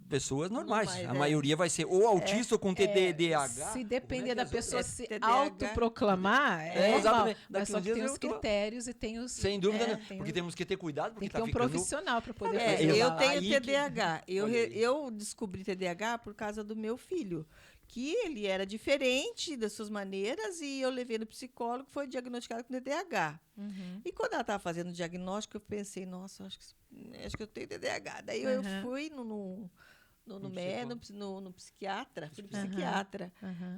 pessoas normais. A maioria vai ser ou autista ou com TDAH. Se depender da pessoa se autoproclamar, exatamente. Mas só que tem os critérios e tem os... Sem dúvida, porque temos que ter cuidado, porque tem que ter um profissional para poder fazer. Eu tenho TDAH. Eu descobri TDAH por causa do meu filho, que ele era diferente das suas maneiras e eu levei no psicólogo, foi diagnosticado com TDAH. E quando ela estava fazendo o diagnóstico, eu pensei, nossa, acho que eu tenho TDAH. Daí eu fui no psiquiatra, fui no psiquiatra.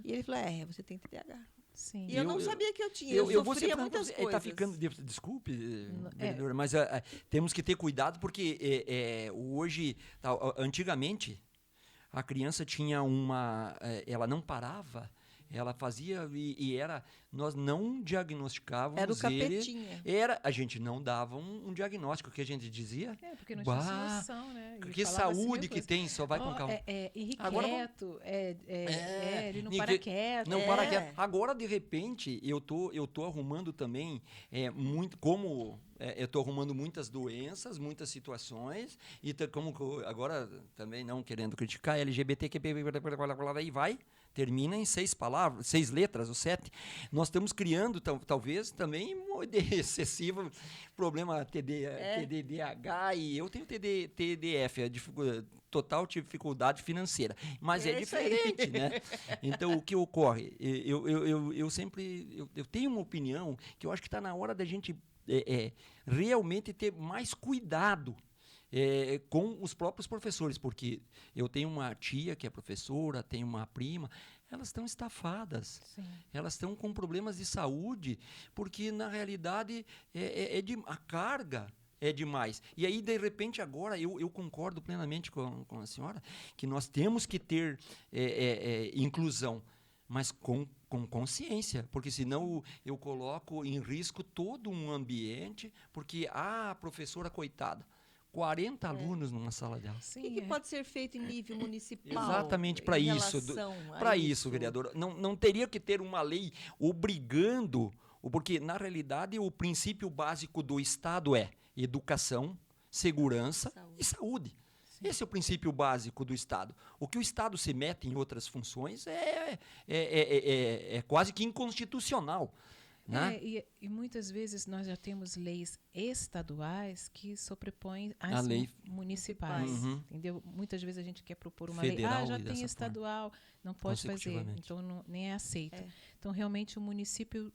E ele falou, você tem TDAH. Sim. E eu não sabia que eu tinha. Eu sofria muitas coisas. Tá ficando, desculpe, vereadora, mas temos que ter cuidado, porque hoje, antigamente, a criança tinha ela não parava Ela fazia nós não diagnosticávamos Era o ele. capetinha. A gente não dava um diagnóstico, que a gente dizia. Porque não tinha solução, né? E Que falava assim, saúde mil que coisas. tem, só vai com calma. Irrequieto, ele não para ninguém- quieto. Não para quieto. Agora, de repente, eu tô arrumando também muito, como eu estou arrumando muitas doenças, muitas situações, e agora também não querendo criticar, LGBTQ, e vai, termina em 6 palavras, 6 letras, ou 7. Nós estamos criando, talvez, também um excessivo problema TDAH, e eu tenho TDF, total dificuldade financeira, mas é diferente, né? Então, o que ocorre? Eu sempre tenho uma opinião que eu acho que está na hora da gente realmente ter mais cuidado com os próprios professores, porque eu tenho uma tia que é professora, tenho uma prima, elas estão estafadas, Sim. elas estão com problemas de saúde, porque na realidade a carga é demais. E aí, de repente, agora, eu concordo plenamente com a senhora, que nós temos que ter inclusão, mas com consciência, porque senão eu coloco em risco todo um ambiente, porque a professora, coitada, 40 alunos numa sala de aula. O que pode ser feito em nível municipal? Exatamente para isso. Para isso, vereadora. Não teria que ter uma lei obrigando, porque, na realidade, o princípio básico do Estado é educação, segurança e saúde. Esse é o princípio básico do Estado. O que o Estado se mete em outras funções é quase que inconstitucional. Né? E muitas vezes nós já temos leis estaduais que sobrepõem A às lei municipais. Uhum. Entendeu? Muitas vezes a gente quer propor uma Federal, lei. Já e tem dessa estadual, não pode fazer. Então nem é aceito. Então realmente o município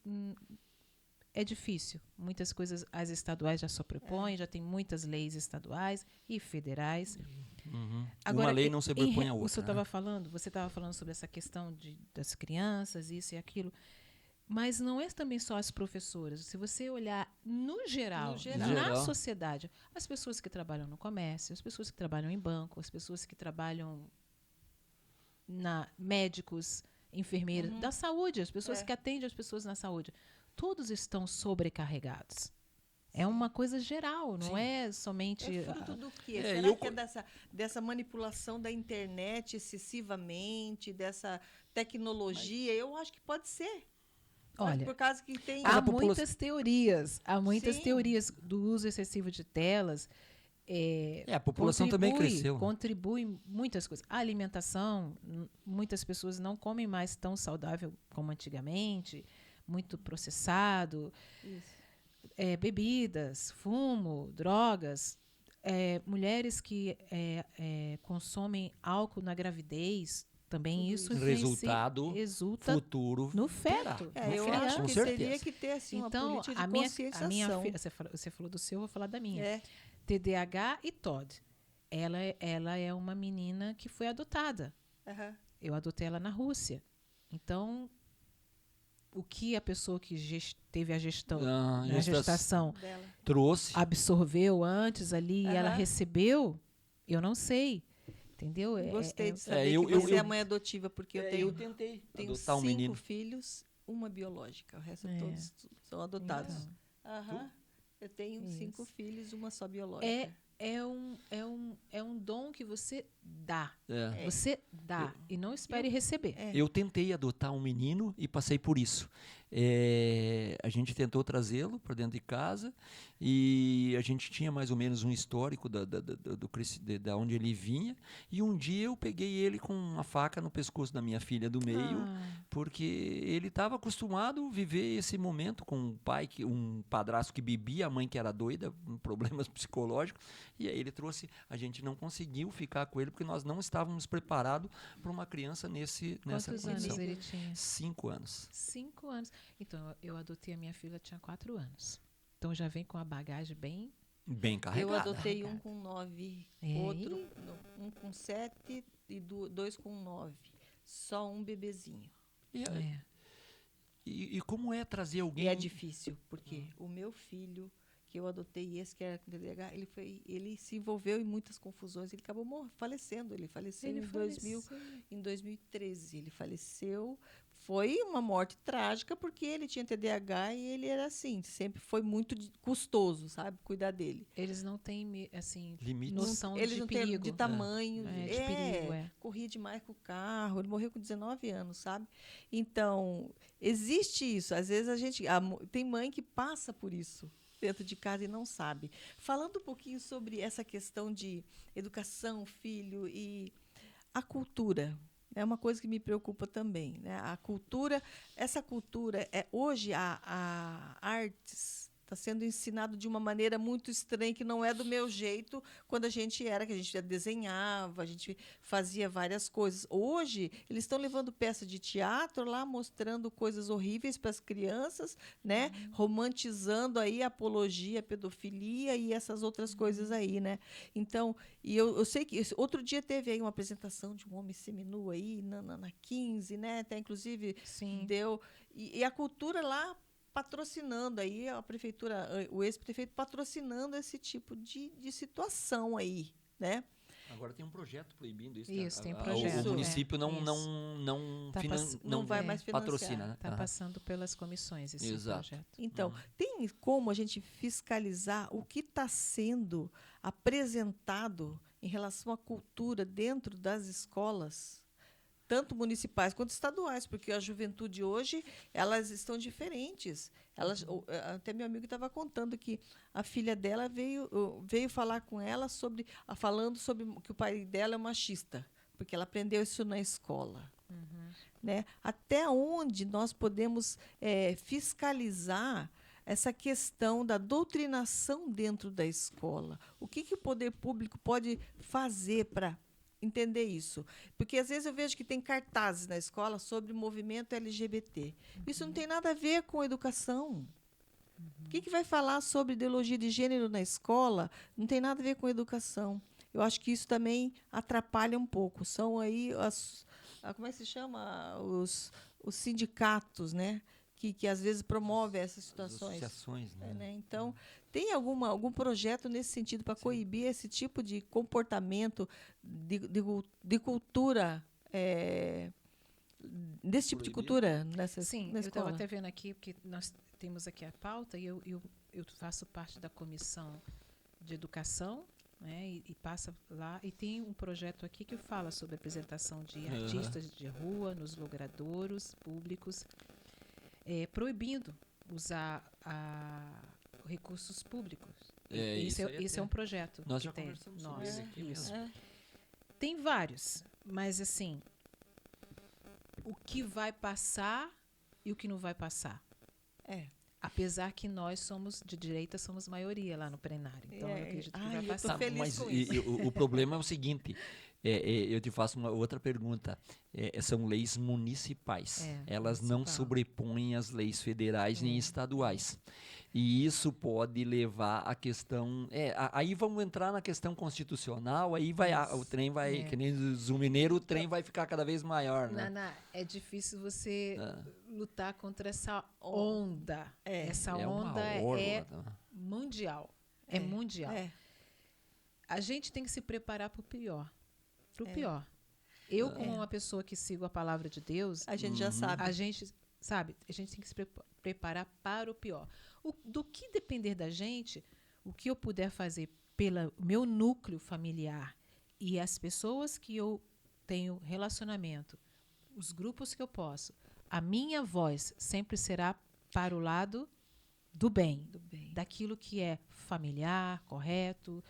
é difícil. Muitas coisas as estaduais já sobrepõem, já tem muitas leis estaduais e federais. Uhum. Agora, uma lei não sobrepõe a outra. Você estava falando sobre essa questão das crianças, isso e aquilo. Mas não é também só as professoras. Se você olhar no geral, na sociedade, as pessoas que trabalham no comércio, as pessoas que trabalham em banco, as pessoas que trabalham médicos, enfermeiras, da saúde, as pessoas que atendem as pessoas na saúde, todos estão sobrecarregados. É uma coisa geral, não é somente... É fruto do quê? Será que é dessa manipulação da internet excessivamente, dessa tecnologia? Eu acho que pode ser. Olha, por causa que tem... há muitas teorias. Há muitas teorias do uso excessivo de telas. A população também cresceu. Contribui muitas coisas. A alimentação, muitas pessoas não comem mais tão saudável como antigamente, muito processado. Isso. Bebidas, fumo, drogas. Mulheres que consomem álcool na gravidez, também isso resulta futuro no feto. Eu acho que teria que ter assim, então, uma política de conscientização. A minha filha, você falou do seu, eu vou falar da minha. TDAH e TOD. Ela é uma menina que foi adotada. Uhum. Eu adotei ela na Rússia. Então, o que a pessoa que teve a gestação trouxe, absorveu antes ali, e ela recebeu, eu não sei. Entendeu? Gostei de saber que você é mãe adotiva, porque eu tentei tenho adotar 5 filhos, uma biológica, o resto todos são adotados. Então. Eu tenho 5 filhos, uma só biológica. É um dom que você dá. Você dá e não espere receber. Eu tentei adotar um menino e passei por isso. A gente tentou trazê-lo para dentro de casa e a gente tinha mais ou menos um histórico da onde ele vinha, e um dia eu peguei ele com uma faca no pescoço da minha filha do meio, porque ele estava acostumado a viver esse momento com um pai, um padrasto que bebia, a mãe que era doida, problemas psicológicos, e aí ele trouxe, a gente não conseguiu ficar com ele porque nós não estávamos preparados para uma criança nessa condição. Quantos anos ele tinha? 5 anos. 5 anos. Então, eu adotei a minha filha, tinha 4 anos. Então, já vem com a bagagem bem carregada. Eu adotei um com 9, outro, um com 7 e 2 com 9. Só um bebezinho. E como é trazer alguém... E é difícil, porque o meu filho, porque eu adotei esse que era com TDAH, ele se envolveu em muitas confusões, ele acabou falecendo. Ele faleceu em 2013. Ele faleceu. Foi uma morte trágica, porque ele tinha TDAH e ele era assim, sempre foi muito custoso, sabe, cuidar dele. Eles não têm, assim, limites. noção Eles de não perigo. têm de tamanho. De perigo, Corria demais com o carro. Ele morreu com 19 anos, sabe? Então, existe isso. Às vezes tem mãe que passa por isso dentro de casa e não sabe. Falando um pouquinho sobre essa questão de educação, filho, e a cultura. É uma coisa que me preocupa também, né? A cultura, essa cultura, hoje a artes está sendo ensinado de uma maneira muito estranha, que não é do meu jeito, quando que a gente desenhava, a gente fazia várias coisas. Hoje, eles estão levando peça de teatro lá, mostrando coisas horríveis para as crianças, né? Romantizando aí a apologia, a pedofilia e essas outras coisas aí, né? Então, e eu sei que outro dia teve aí uma apresentação de um homem seminu aí na 15, né? Até inclusive Sim. deu. E a cultura lá patrocinando aí, a prefeitura, o ex-prefeito patrocinando esse tipo de situação aí, né? Agora tem um projeto proibindo isso. Isso, tem um projeto. O município não vai mais financiar. patrocina, né? Está passando pelas comissões esse projeto. Então, tem como a gente fiscalizar o que está sendo apresentado em relação à cultura dentro das escolas, tanto municipais quanto estaduais, porque a juventude hoje, elas estão diferentes. Até meu amigo estava contando que a filha dela veio falar com ela falando sobre que o pai dela é machista, porque ela aprendeu isso na escola. Né? Até onde nós podemos fiscalizar essa questão da doutrinação dentro da escola? O que o poder público pode fazer para entender isso? Porque às vezes eu vejo que tem cartazes na escola sobre o movimento LGBT. Isso não tem nada a ver com educação. O que vai falar sobre ideologia de gênero na escola? Não tem nada a ver com educação. Eu acho que isso também atrapalha um pouco. São aí como é que se chama? Os sindicatos, né? Que às vezes promovem essas situações. As associações, né? Então, tem algum projeto nesse sentido para coibir esse tipo de comportamento, de cultura, desse tipo de cultura nessa Sim, na eu escola? estava até vendo aqui, porque nós temos aqui a pauta, e eu faço parte da comissão de educação, né, e passa lá, e tem um projeto aqui que fala sobre a apresentação de artistas de rua nos logradouros públicos, proibindo usar recursos públicos. Esse é um projeto. Nós já conversamos sobre ele aqui mesmo. Tem vários, mas assim, o que vai passar e o que não vai passar. Apesar que nós somos de direita, somos maioria lá no plenário. Então, eu acredito que vai passar. Feliz com isso. O problema é o seguinte, eu te faço uma outra pergunta. São leis municipais. Elas não sobrepõem as leis federais nem estaduais. E isso pode levar à questão... aí vamos entrar na questão constitucional, aí o trem vai... Que nem o mineiro, o trem vai ficar cada vez maior, né? Nana, é difícil você lutar contra essa onda. Essa onda é mundial. É mundial. A gente tem que se preparar para o pior. Para o pior. Eu, como uma pessoa que sigo a palavra de Deus... A gente já sabe. A gente tem que se preparar para o pior. Do que depender da gente, o que eu puder fazer pelo meu núcleo familiar e as pessoas que eu tenho relacionamento, os grupos que eu posso, a minha voz sempre será para o lado do bem, daquilo que é familiar, correto,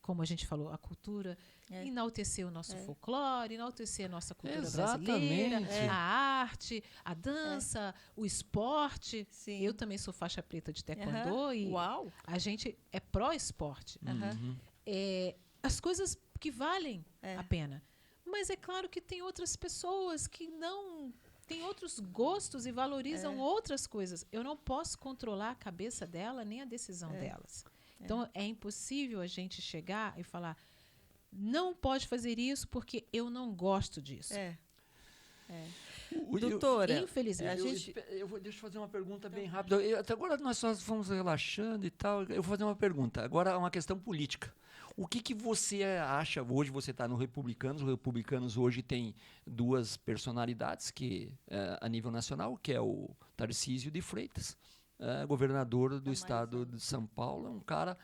como a gente falou, a cultura, enaltecer o nosso folclore, enaltecer a nossa cultura brasileira, a arte, a dança, o esporte. Sim. Eu também sou faixa preta de taekwondo e a gente é pró-esporte. As coisas que valem a pena. Mas é claro que tem outras pessoas que não têm outros gostos e valorizam outras coisas. Eu não posso controlar a cabeça dela nem a decisão delas. Então, é impossível a gente chegar e falar, não pode fazer isso porque eu não gosto disso. Doutora, infelizmente. Deixa eu fazer uma pergunta bem rápida. Até agora nós só fomos relaxando e tal. Eu vou fazer uma pergunta. Agora é uma questão política. O que você acha? Hoje você está no Republicanos. Os Republicanos hoje têm duas personalidades que a nível nacional, que é o Tarcísio de Freitas, governador do estado de São Paulo, é um cara.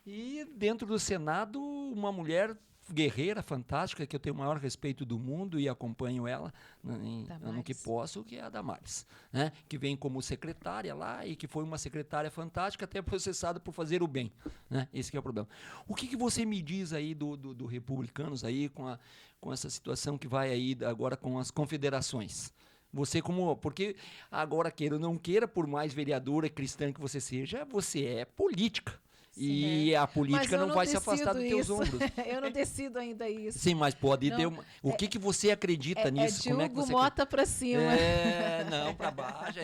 E dentro do Senado, uma mulher guerreira, fantástica, que eu tenho o maior respeito do mundo e acompanho ela no que posso, que é a Damares, né? Que vem como secretária lá e que foi uma secretária fantástica, até processada por fazer o bem, né? Esse que é o problema. O que você me diz aí do Republicanos aí com essa situação que vai aí agora com as confederações? Você porque agora, queira ou não queira, por mais vereadora cristã que você seja, você é política. E a política não vai se afastar dos teus ombros. Eu não decido ainda isso. Sim, mas pode ter uma... O que você acredita nisso? Como é que você Mota para cima. Não, para baixo.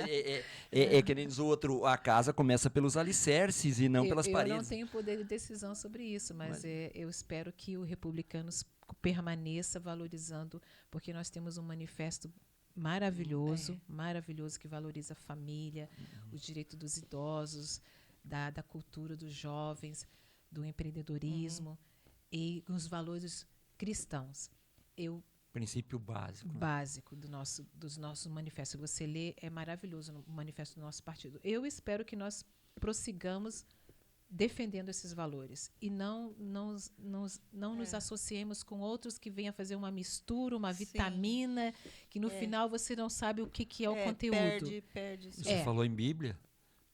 Que nem diz o outro, a casa começa pelos alicerces e não pelas paredes. Eu não tenho poder de decisão sobre isso, mas eu espero que o Republicanos permaneça valorizando, porque nós temos um manifesto maravilhoso, maravilhoso, que valoriza a família, o direito dos idosos, da cultura dos jovens, do empreendedorismo e os valores cristãos. Princípio básico. Básico dos nossos manifestos. Você lê, é maravilhoso o manifesto do nosso partido. Eu espero que nós prossigamos defendendo esses valores e não nos associemos com outros que venham fazer uma mistura, uma vitamina, que no final você não sabe o que é o conteúdo. Perde. Você falou em Bíblia,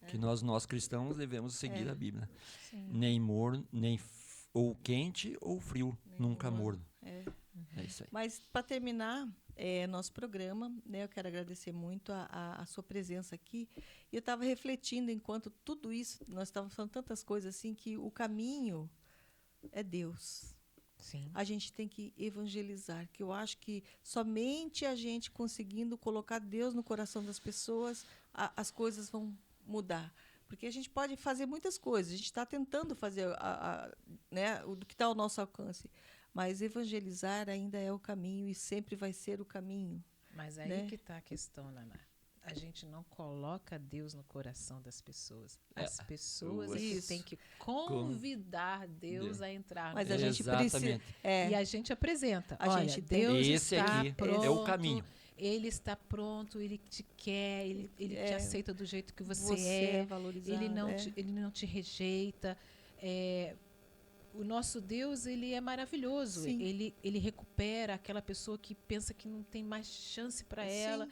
que nós cristãos devemos seguir a Bíblia. Nem morno, ou quente ou frio, nunca morno. É isso aí. Mas, para terminar nosso programa, né, eu quero agradecer muito a sua presença aqui. E eu estava refletindo, enquanto tudo isso, nós estávamos falando tantas coisas assim, que o caminho é Deus. Sim. A gente tem que evangelizar, que eu acho que somente a gente conseguindo colocar Deus no coração das pessoas, as coisas vão mudar. Porque a gente pode fazer muitas coisas, a gente está tentando fazer né, o que está ao nosso alcance. Mas evangelizar ainda é o caminho e sempre vai ser o caminho. Mas aí que está a questão, Naná. A gente não coloca Deus no coração das pessoas. As pessoas que têm que convidar Deus a entrar. Mas a gente precisa. E a gente apresenta. Olha, Deus esse está aqui pronto, é o caminho. Ele está pronto, ele te quer, ele te aceita do jeito que você é. Ele não te rejeita. O nosso Deus, ele é maravilhoso. Ele recupera aquela pessoa que pensa que não tem mais chance para ela.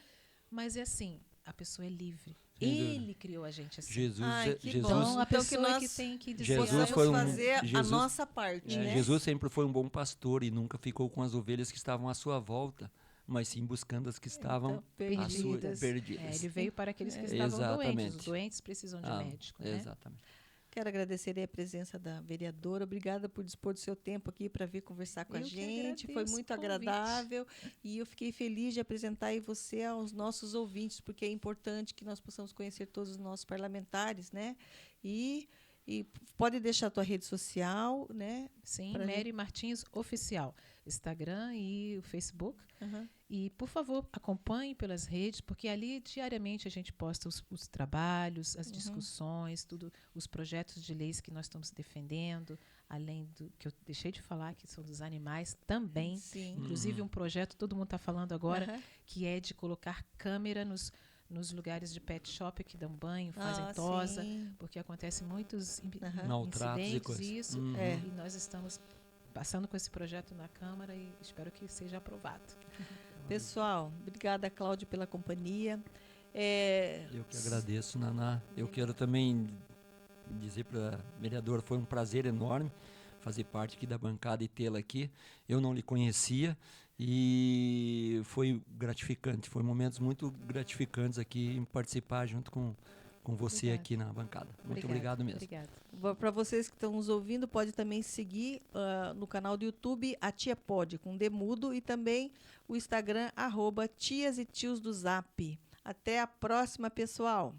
Mas é assim, a pessoa é livre. Ele criou a gente assim. Jesus, então, a pessoa que tem que dizer, Jesus foi fazer a nossa parte. Né? Jesus sempre foi um bom pastor e nunca ficou com as ovelhas que estavam à sua volta, mas sim buscando as que estavam perdidas. Ele veio para aqueles que estavam doentes. Os doentes precisam de médico. Né? Exatamente. Quero agradecer a presença da vereadora. Obrigada por dispor do seu tempo aqui para vir conversar com a gente. Foi muito agradável. E eu fiquei feliz de apresentar aí você aos nossos ouvintes, porque é importante que nós possamos conhecer todos os nossos parlamentares, né? E pode deixar a tua rede social, né? Sim, Mary Martins Oficial. Instagram e o Facebook. E, por favor, acompanhe pelas redes, porque ali diariamente a gente posta os trabalhos, as discussões, tudo, os projetos de leis que nós estamos defendendo, além do que eu deixei de falar, que são dos animais também. Sim. Inclusive um projeto, todo mundo está falando agora, que é de colocar câmera nos lugares de pet shop que dão banho, fazem tosa, porque acontece muitos incidentes, isso, e nós estamos passando com esse projeto na Câmara e espero que seja aprovado. Pessoal, obrigada, Cláudio, pela companhia. Eu que agradeço, Naná. Eu quero também dizer para a vereadora, foi um prazer enorme fazer parte aqui da bancada e tê-la aqui. Eu não lhe conhecia e foi gratificante. Foi momentos muito gratificantes aqui em participar junto com você aqui na bancada. Muito obrigado mesmo. Para vocês que estão nos ouvindo, pode também seguir no canal do YouTube a Tia Pode, com Demudo, e também o Instagram, @Tias e Tios do Zap. Até a próxima, pessoal!